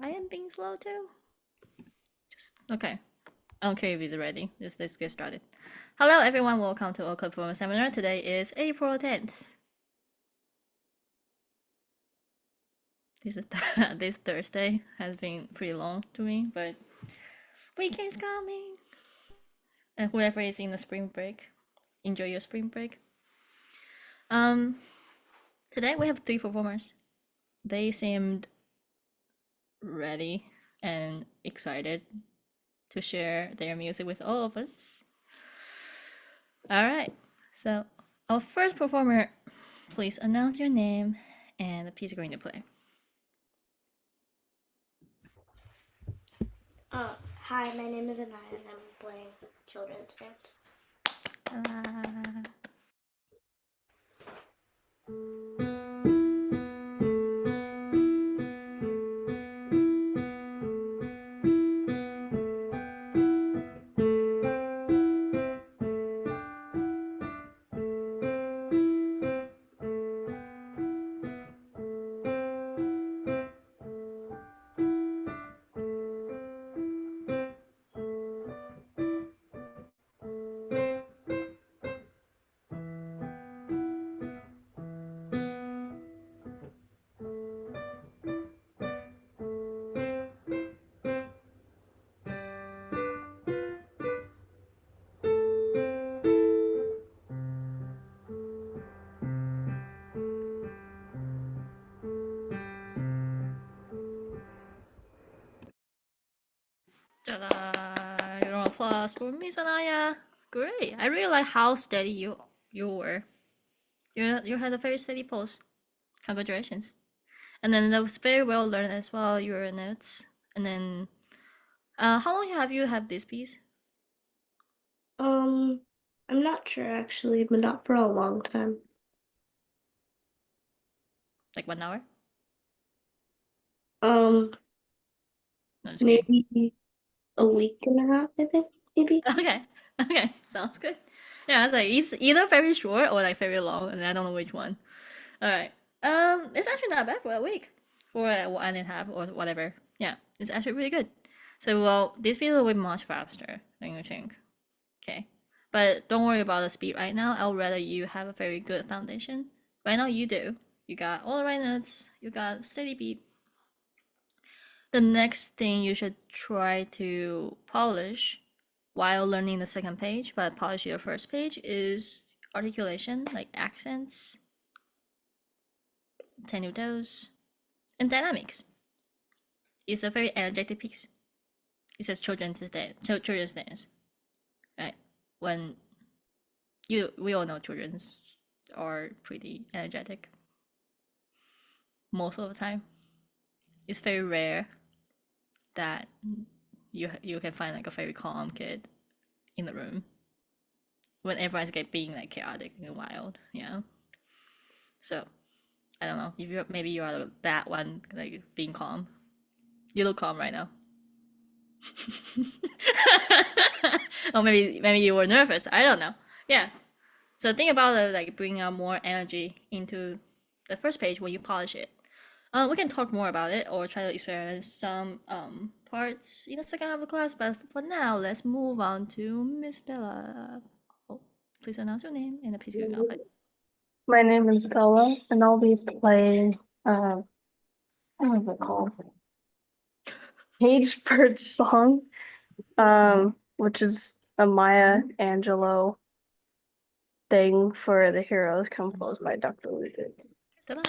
I am being slow too. Just okay. I don't care if it's ready. Just let's get started. Hello everyone, welcome to our Performance Seminar. Today is April 10th. This Thursday has been pretty long to me, but weekend's coming. And whoever is in the spring break, enjoy your spring break. Today we have 3 performers. They seemed ready and excited to share their music with all of us. All right, so our first performer, please announce your name and the piece you're going to play. Hi, my name is Anaya and I'm playing children's dance. Ta-da! Your applause for Miss Anaya. Great. I really like how steady you were. You had a very steady pose. Congratulations. And then that was very well learned as well. Your notes. And then, how long have you had this piece? I'm not sure actually, but not for a long time. Like 1 hour? No, maybe kidding. a week and a half, I think, maybe. Okay. Okay. Sounds good. Yeah, it's like it's either very short or like very long, and I don't know which one. All right. It's actually not bad for a week, or 1.5 or whatever. Yeah, it's actually really good. So well, this video will be much faster than you think. Okay, but don't worry about the speed right now. I'd rather you have a very good foundation. Right now you do. You got all the right notes. You got steady beat. The next thing you should try to polish while learning the second page, but polish your first page, is articulation, like accents, tenutos, and dynamics. It's a very energetic piece. It says children's dance, right? When we all know children's are pretty energetic most of the time. It's very rare that you can find like a very calm kid in the room when everyone's being like chaotic and wild, you know. So I don't know if you maybe you are that one like being calm. You look calm right now. Or maybe you were nervous. I don't know. Yeah. So think about it, like bringing out more energy into the first page when you polish it. We can talk more about it or try to experiment some parts in the second half of the class. But for now, let's move on to Miss Bella. Oh, please announce your name and the piece you're gonna play. My name is Bella, and I'll be playing, what is it called? Page Bird Song, which is a Maya Angelou thing for the heroes composed by Dr. Ludwig. Ta-da!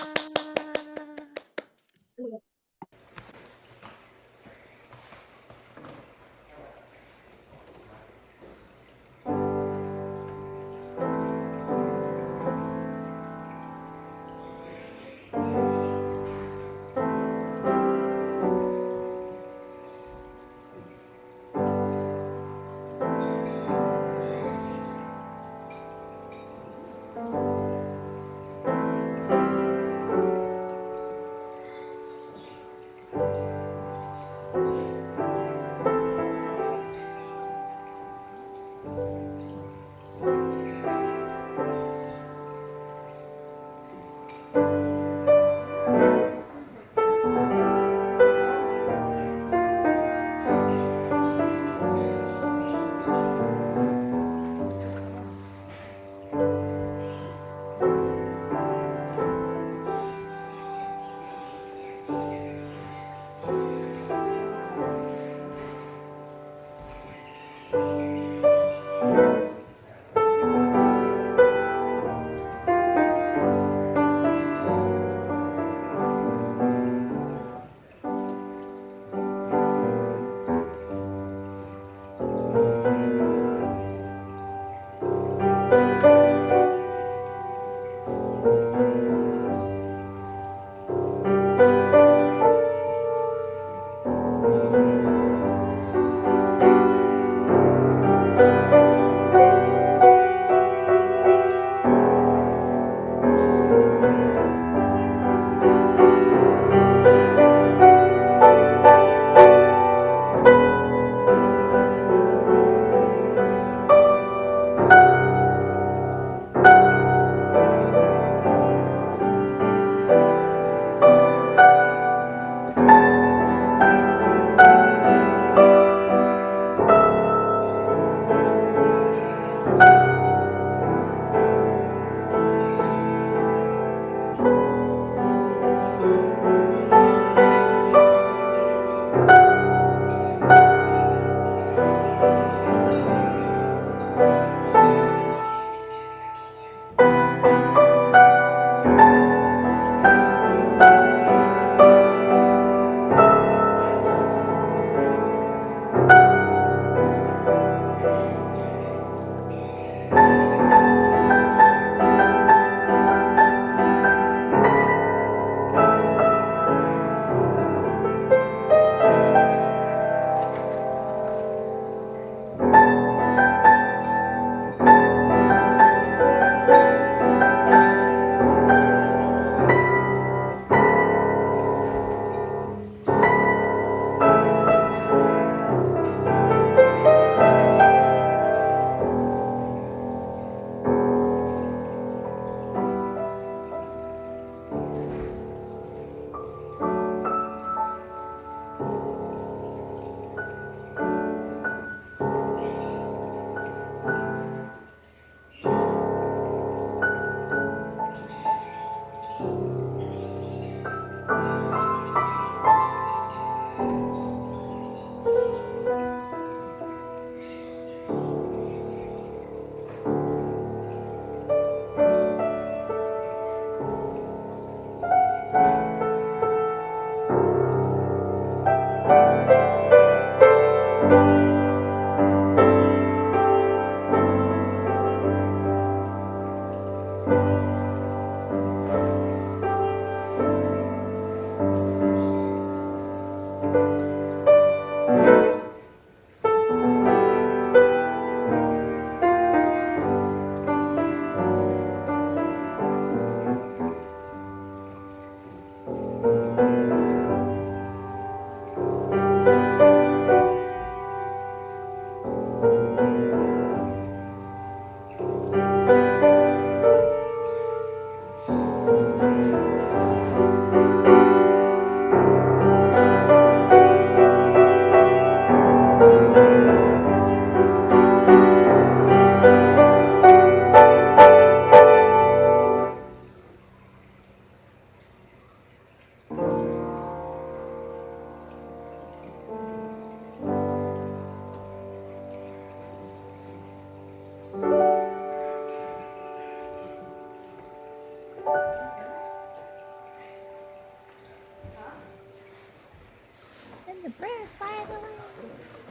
And the birds fly away.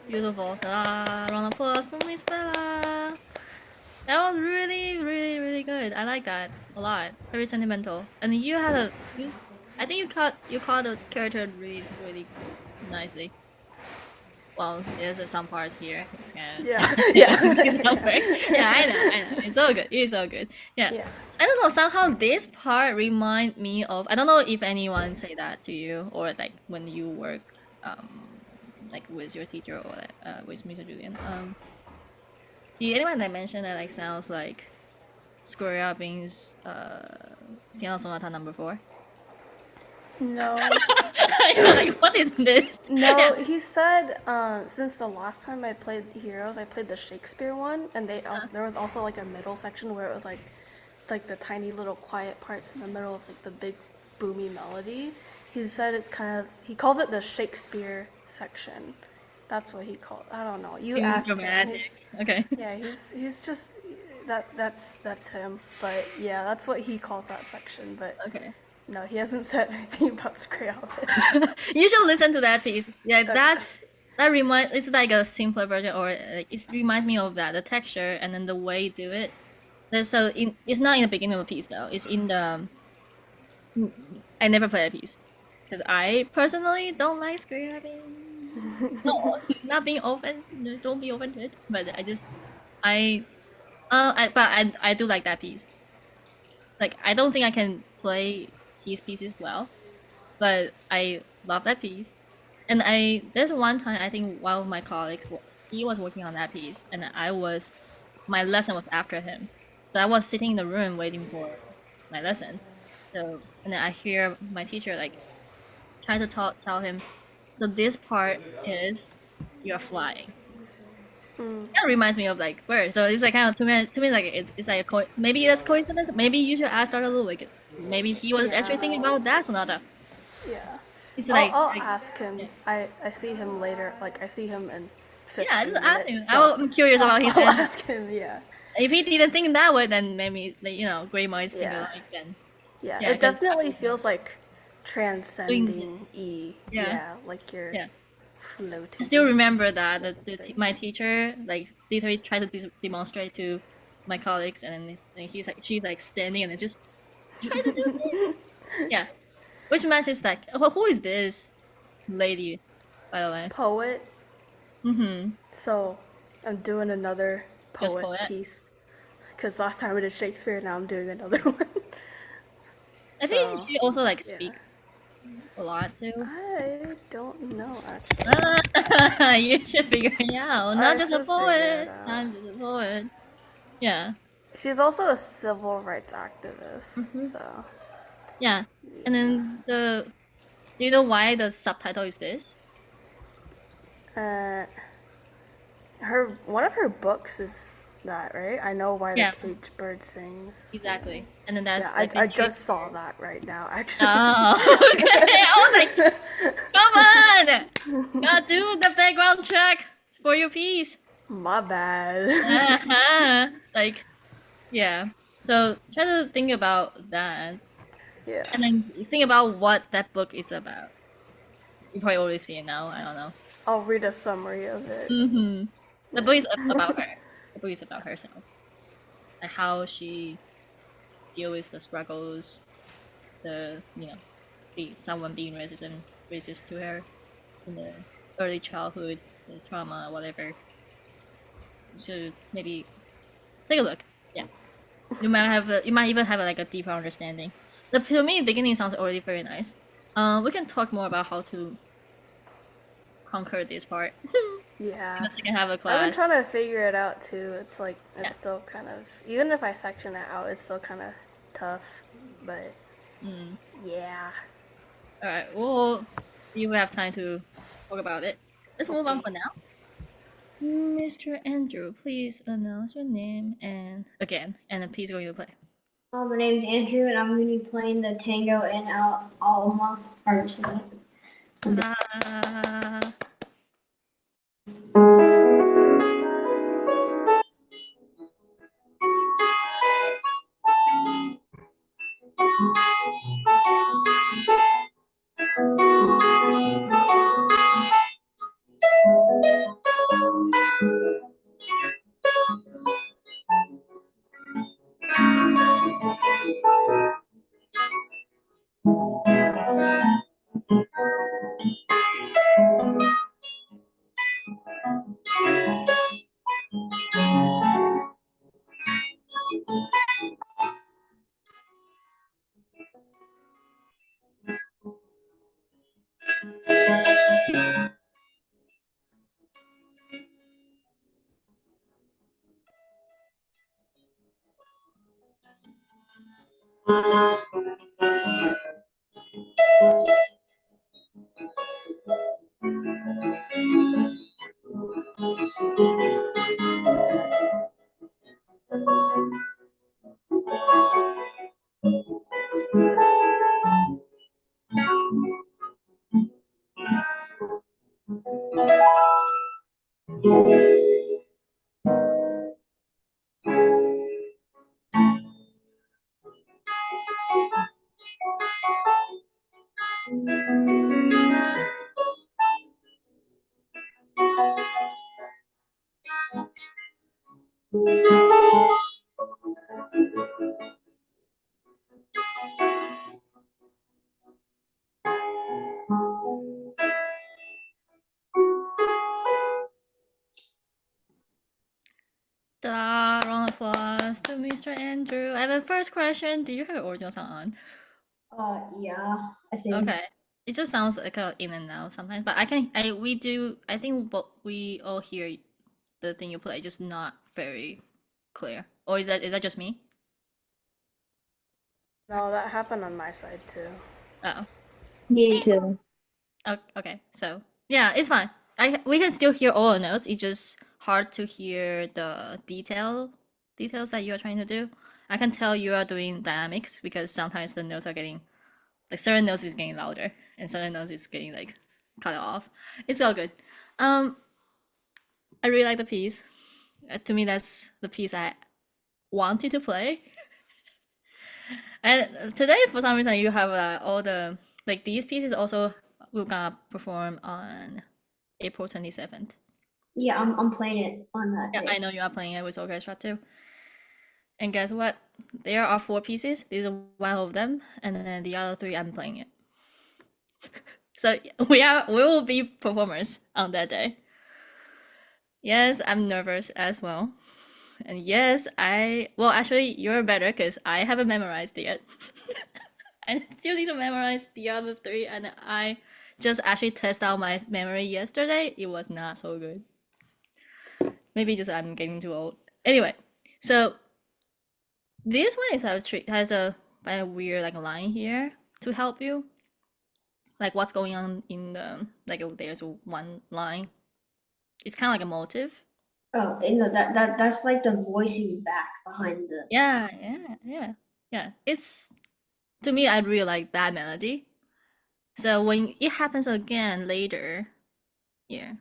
Beautiful. Ta-da! Round of applause for Miss Bella. That was really, really, really good. I like that a lot. Very sentimental. And you had I think you caught the character really, really nicely. Well, there's some parts here. It's kind of Yeah. yeah, I know. It's all good. It's all good. Yeah. Yeah. I don't know. Somehow this part remind me of. I don't know if anyone say that to you or like when you work, like with your teacher or with Mr. Julian. Did anyone that mentioned that like sounds like Square Beans, Piano Sonata number 4? No. You're like, what is this? No, Yeah. he said since the last time I played Heroes, I played the Shakespeare one, and there was also like a middle section where it was like the tiny little quiet parts in the middle of like the big boomy melody. He said it's kind of he calls it the Shakespeare section. That's what he called. I don't know. You Being asked him. dramatic. Okay. Yeah, he's just that's him. But yeah, that's what he calls that section. But Okay. no, he hasn't said anything about Scrabble. You should listen to that piece. Yeah, it's like a simpler version, or like, it reminds me of that the texture and then the way you do it. It's not in the beginning of the piece though. It's in the I never play a piece because I personally don't like screwdriving. No, not being offended. No, don't be offended. But I I do like that piece. Like I don't think I can play his pieces well, but I love that piece. And there's one time I think one of my colleagues he was working on that piece, and my lesson was after him, so I was sitting in the room waiting for my lesson. So and then I hear my teacher like try to tell him, so this part is you're flying. That reminds me of like birds. So it's like kind of to me like it's like maybe that's coincidence. Maybe you should ask Dr. Lu. Like maybe he was actually thinking about that or not. Yeah. It's I'll like ask him. yeah. I see him later. Like I see him in Yeah, 15 just ask him. minutes. So I'm curious about his I'll answer. ask him. Yeah. If he didn't think that way, then maybe like, great minds think Yeah. alike. Then Yeah. yeah, It 'cause definitely feels like transcending this. E. Yeah. Yeah. Like you're Yeah. floating. I still remember that something. my teacher like literally tried to demonstrate to my colleagues, and then she's like standing and then just try to do this. Yeah, which matches like who is this lady, by the way? Poet. Mm-hmm. So I'm doing another Just poet poet. piece. Because last time we did Shakespeare, now I'm doing another one. I think So, she also like yeah. speak a lot too. I don't know actually. You should figure it out. Not I just a should figure it poet. out. Not just a poet. Yeah. She's also a civil rights activist, Mm-hmm. so Yeah. And then do you know why the subtitle is this? uh, one of her books is that, right? I know why Yeah. the cage bird sings. Exactly. And then that's Yeah, like I literally- just saw that right now, actually. Oh, okay. I was like, come on, gotta do the background check for your piece. My bad. Uh-huh. Like, yeah. So try to think about that, Yeah. and then think about what that book is about. You probably already see it now. I don't know. I'll read a summary of it. Mm-hmm. The book is about her. The book is about herself, and how she deal with the struggles, the someone being racist to her in the early childhood, the trauma, whatever. So maybe take a look. Yeah, you might even have like a deeper understanding. To me, beginning sounds already very nice. We can talk more about how to conquer this part in Yeah. the second half of I've been class. trying to figure it out too. It's like, Yeah. it's still kind of, even if I section it out, it's still kind of tough. But Mm. yeah. All right. Well, you will have time to talk about it. Let's move on Okay. for now. Mr. Andrew, please announce your name and again, and then please go to play. My name's Andrew, and I'm going to be playing the Tango and Alma harvest. Ah. Ta-da! Round of applause to Mr. Andrew. I have a first question. Do you have original song on? Yeah, I see. Okay. It just sounds like a in and out sometimes, but I think we all hear the thing you play, just not very clear. Or is that just me? No, that happened on my side too. Oh. Me too. Okay. So yeah, it's fine. We can still hear all the notes. It's just hard to hear the details that you are trying to do. I can tell you are doing dynamics because sometimes the notes are getting like certain notes is getting louder and certain notes is getting like cut off. It's all good. Um, I really like the piece. To me, that's the piece I wanted to play. And today, for some reason, you have all the like these pieces also we're gonna perform on April 27th. Yeah, I'm playing it on that Yeah, I day. know you are playing it with orchestra too. And guess what? There are 4 pieces. These are one of them, and then the other 3 I'm playing it. So we will be performers on that day. Yes, I'm nervous as well. And yes, well actually you're better because I haven't memorized it yet. I still need to memorize the other 3 and I just actually test out my memory yesterday. It was not so good. Maybe just I'm getting too old. Anyway, so this one has a kind of weird like line here to help you. Like what's going on in the like there's one line. It's kind of like a motive. Oh, that's like the voicing back behind the. Yeah. It's to me I really like that melody. So when it happens again later, yeah,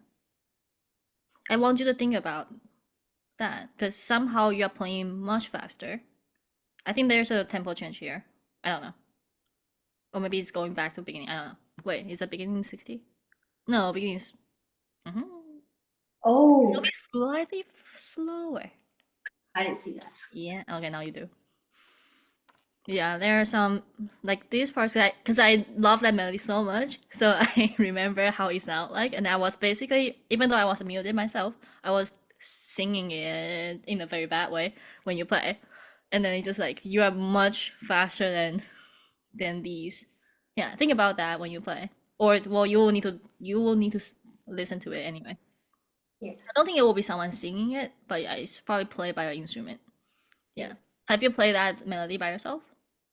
I want you to think about that because somehow you're playing much faster. I think there's a tempo change here. I don't know. Or maybe it's going back to beginning. I don't know. Wait, is it beginning 60? No, beginning is. Mhm. It'll Oh, be slightly slower. I didn't see that. Yeah, okay, now you do. Yeah, there are some like these parts because I love that melody so much, so I remember how it sounded like, and I was basically, even though I was muted myself, I was singing it in a very bad way when you play, and then it's just like you are much faster than these. Yeah, think about that when you play, or well, you will need to listen to it anyway. Yeah. I don't think it will be someone singing it, but yeah, it's probably played by your instrument. Yeah. Have you played that melody by yourself?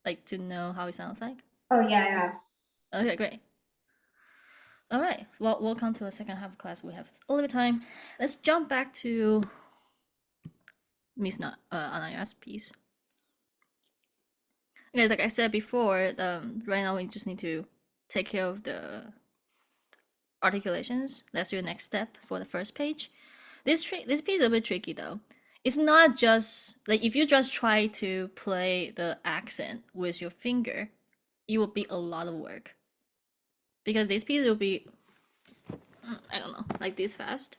Like to know how it sounds like? Oh yeah, I have. Okay, great. All right. Well, welcome to the second half of class. We have a little bit of time. Let's jump back to Miss Anaya's piece. Okay, like I said before, right now we just need to take care of the articulations. That's your next step for the first page. This piece is a bit tricky though. It's not just like if you just try to play the accent with your finger, it will be a lot of work. Because this piece will be I don't know, like this fast.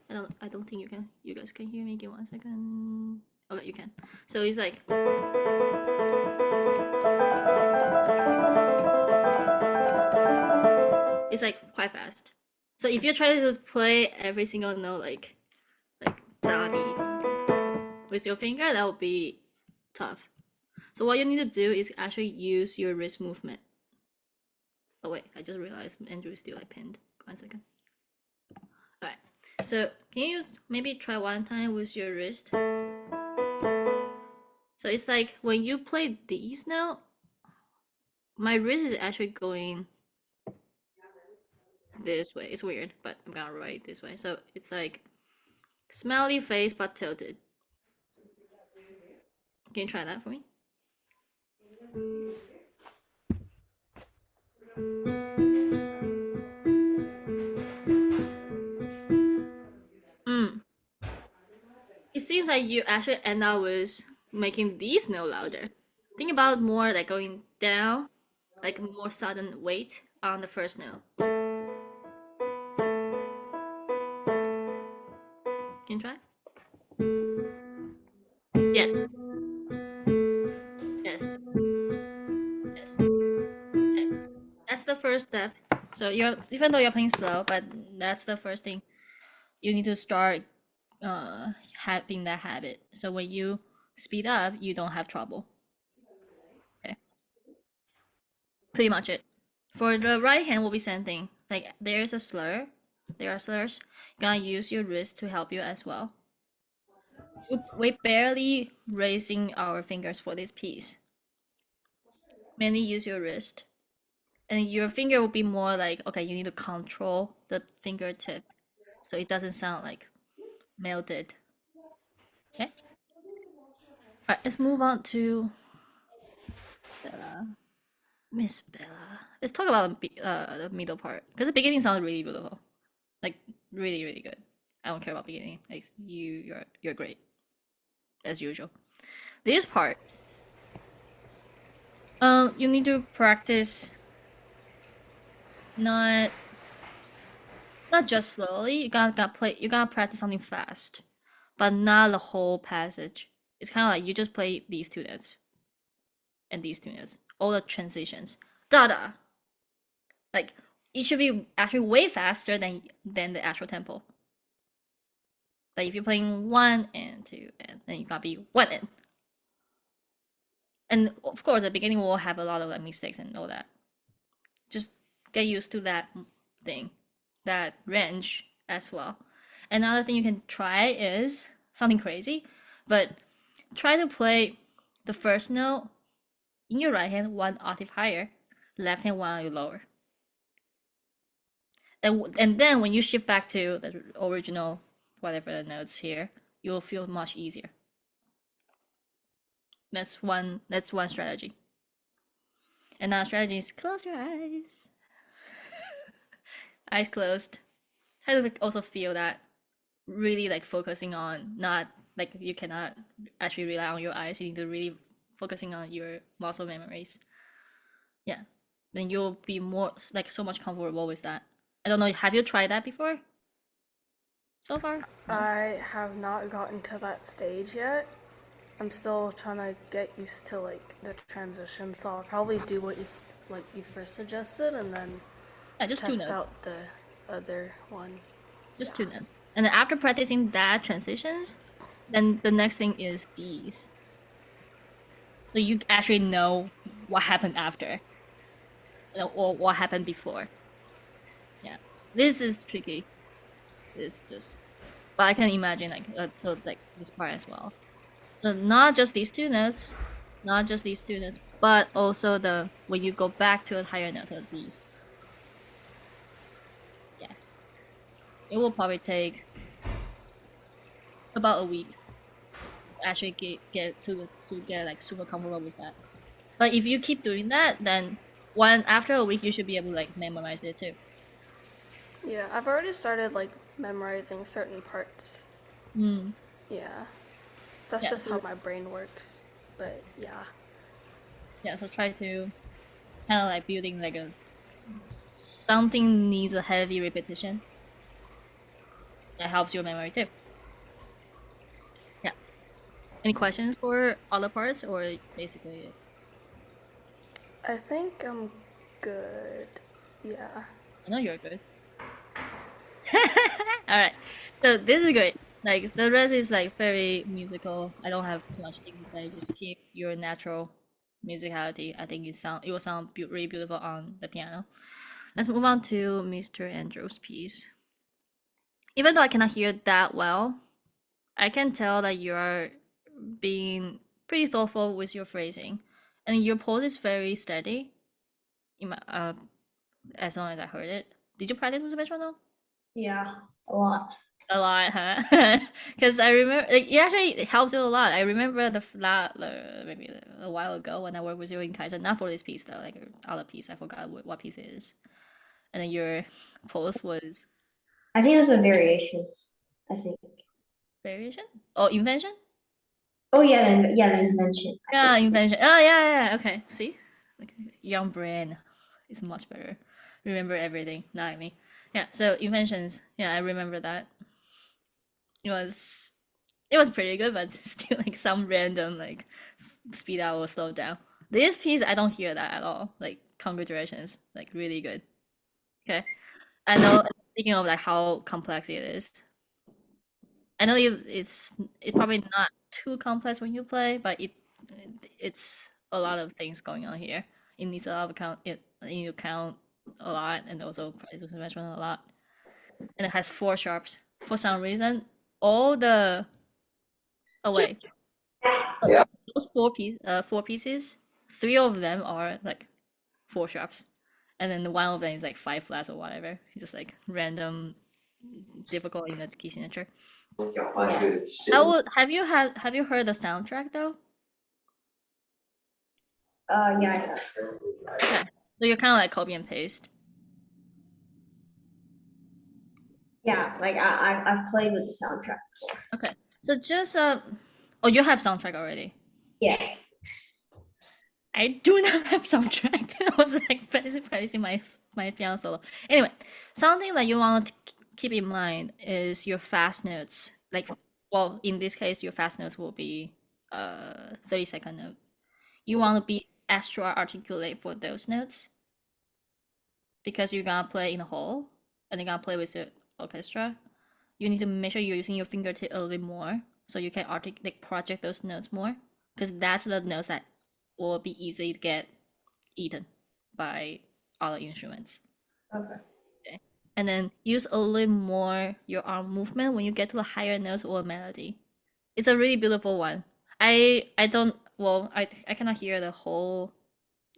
I don't think you guys can hear me. Give 1 second. Okay, you can. So it's like quite fast. So if you try to play every single note like da with your finger, that would be tough. So what you need to do is actually use your wrist movement. Oh wait, I just realized Andrew is still like pinned. 1 second. Alright. So can you maybe try one time with your wrist? So it's like when you play these now, my wrist is actually going this way. It's weird, but I'm gonna write this way. So it's like smiley face but tilted. Can you try that for me? Mm. It seems like you actually end up with making these note louder. Think about more like going down, like more sudden weight on the first note. Can you try? Yeah. Yes. Yes. Okay. That's the first step. So you're even though you're playing slow, but that's the first thing. You need to start having that habit. So when you speed up, you don't have trouble. Okay. Pretty much it. For the right hand will be same thing. Like there's a slur. There are slurs. You're gonna use your wrist to help you as well. We barely raising our fingers for this piece. Mainly use your wrist. And your finger will be more like, okay, you need to control the fingertip so it doesn't sound like melted. Okay? Alright, let's move on to Bella. Miss Bella. Let's talk about the middle part. Because the beginning sounds really beautiful. Like really, really good. I don't care about beginning. Like you're great. As usual. This part. You need to practice not just slowly. You gotta practice something fast. But not the whole passage. It's kinda like you just play these two notes. And these two notes. All the transitions. Da da. Like it should be actually way faster than the actual tempo. Like if you're playing 1 and 2 and then you gotta be 1 and of course the beginning will have a lot of like mistakes and all that. Just get used to that thing, that range as well. Another thing you can try is something crazy, but try to play the first note in your right hand 1 octave higher, left hand 1 octave lower. And then when you shift back to the original whatever the notes here, you'll feel much easier. That's one strategy. Another strategy is close your eyes. Eyes closed. Try to also feel that really like focusing on not like you cannot actually rely on your eyes. You need to really focusing on your muscle memories. Yeah. Then you'll be more like so much comfortable with that. I don't know, have you tried that before? So far? No? I have not gotten to that stage yet. I'm still trying to get used to like the transition, so I'll probably do what you first suggested, and then Yeah, just 2 test notes. out the other one. Just Yeah. 2 notes. And then after practicing that transitions, then the next thing is these. So you actually know what happened after, or what happened before. Yeah, this is tricky. This just, but I can imagine so like this part as well. So not just these 2 notes, not just these 2 notes, but also the when you go back to a higher note of these. Yeah, it will probably take about a week to actually get like super comfortable with that. But if you keep doing that, then after a week you should be able to like memorize it too. Yeah, I've already started like memorizing certain parts. Mm. Yeah. That's Yeah, just how so my brain works. But yeah. try to kind of like building like a something needs a heavy repetition that helps your memory too. Yeah. Any questions for other parts or basically it? I think I'm good. Yeah. I know you're good. All right. So this is good. Like the rest is like very musical. I don't have too much thing to say. Just keep your natural musicality. I think it will sound really beautiful on the piano. Let's move on to Mr. Andrew's piece. Even though I cannot hear that well, I can tell that you are being pretty thoughtful with your phrasing, and your pose is very steady. As long as I heard it. Did you practice with the metronome? Yeah, a lot. A lot, huh? Because I remember, like, it actually helps you a lot. I remember maybe a while ago when I worked with you in Kaizen, not for this piece though, like other piece. I forgot what piece it is. And then your pose was I think it was a variation. I think. variation? Oh, invention? Oh yeah, the invention. I Yeah, think. invention. Oh, yeah. Okay, see, like young brain is much better. Remember everything, not like me. Yeah. So inventions. Yeah, I remember that. It was it was pretty good, but still like some random like speed up or slow down. This piece I don't hear that at all. Like congratulations, like really good. Okay, I know. Speaking of like how complex it is, I know it's probably not too complex when you play, but it's a lot of things going on here. It needs a lot of count. You count a lot, and also practice measurement a lot. And it has 4 sharps. For some reason, all the wait, those 4 pieces, 3 of them are like 4 sharps, and then one of them is like 5 flats or whatever. It's just like random, difficult in the key signature. Have you heard the soundtrack though? Yeah. Okay, so you're kind of like copy and paste. Yeah, like I've played with the soundtrack. Okay, so just oh, you have soundtrack already. Yeah. I do not have soundtrack. I was like practicing my piano solo. Anyway, something that you want to keep in mind is your fast notes. Like, well, in this case, your fast notes will be 30-second note. You want to be extra articulate for those notes because you're gonna play in the hall and you're gonna play with the orchestra. You need to make sure you're using your fingertip a little bit more so you can like project those notes more because that's the notes that will be easy to get eaten by other instruments. Okay. Okay. And then use a little more your arm movement when you get to a higher note or melody. It's a really beautiful one. I don't well I cannot hear the whole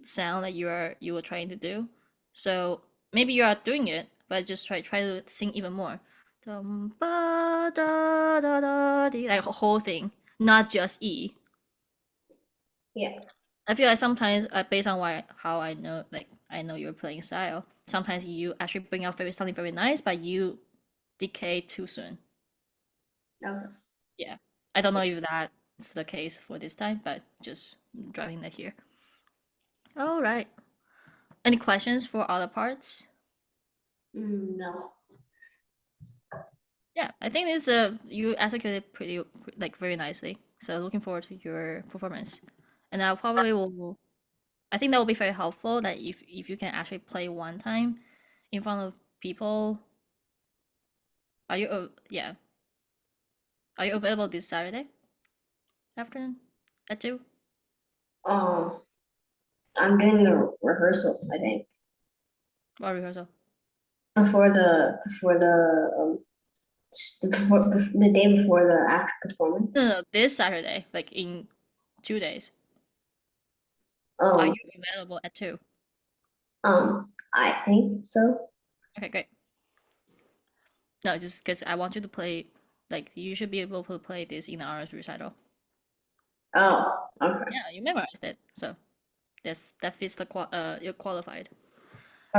sound that you were trying to do. So maybe you are doing it, but just try to sing even more. Dum, ba, da, da, da, dee, like a whole thing, not just E. Yeah. I feel like sometimes, based on how I know your playing style, sometimes you actually bring out something very nice, but you decay too soon. Okay. Yeah, I don't know if that's the case for this time, but just driving that here. All right. Any questions for other parts? No. Yeah, I think this you executed pretty like very nicely. So looking forward to your performance. And I probably will. I think that will be very helpful. That if you can actually play one time in front of people. Are you? Yeah. Are you available this Saturday afternoon at 2? Um, I'm doing a rehearsal, I think, Or rehearsal? the day before the actual performance. No, this Saturday, like in 2 days. Are Um, you available at 2? I think so. Okay, great. No, just because I want you to play, like, you should be able to play this in the honors recital. Oh, okay. Yeah, you memorized it, so that fits the you're qualified.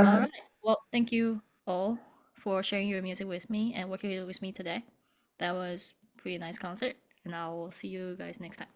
All Okay. right. Well, thank you all for sharing your music with me and working with me today. That was pretty nice concert, and I will see you guys next time.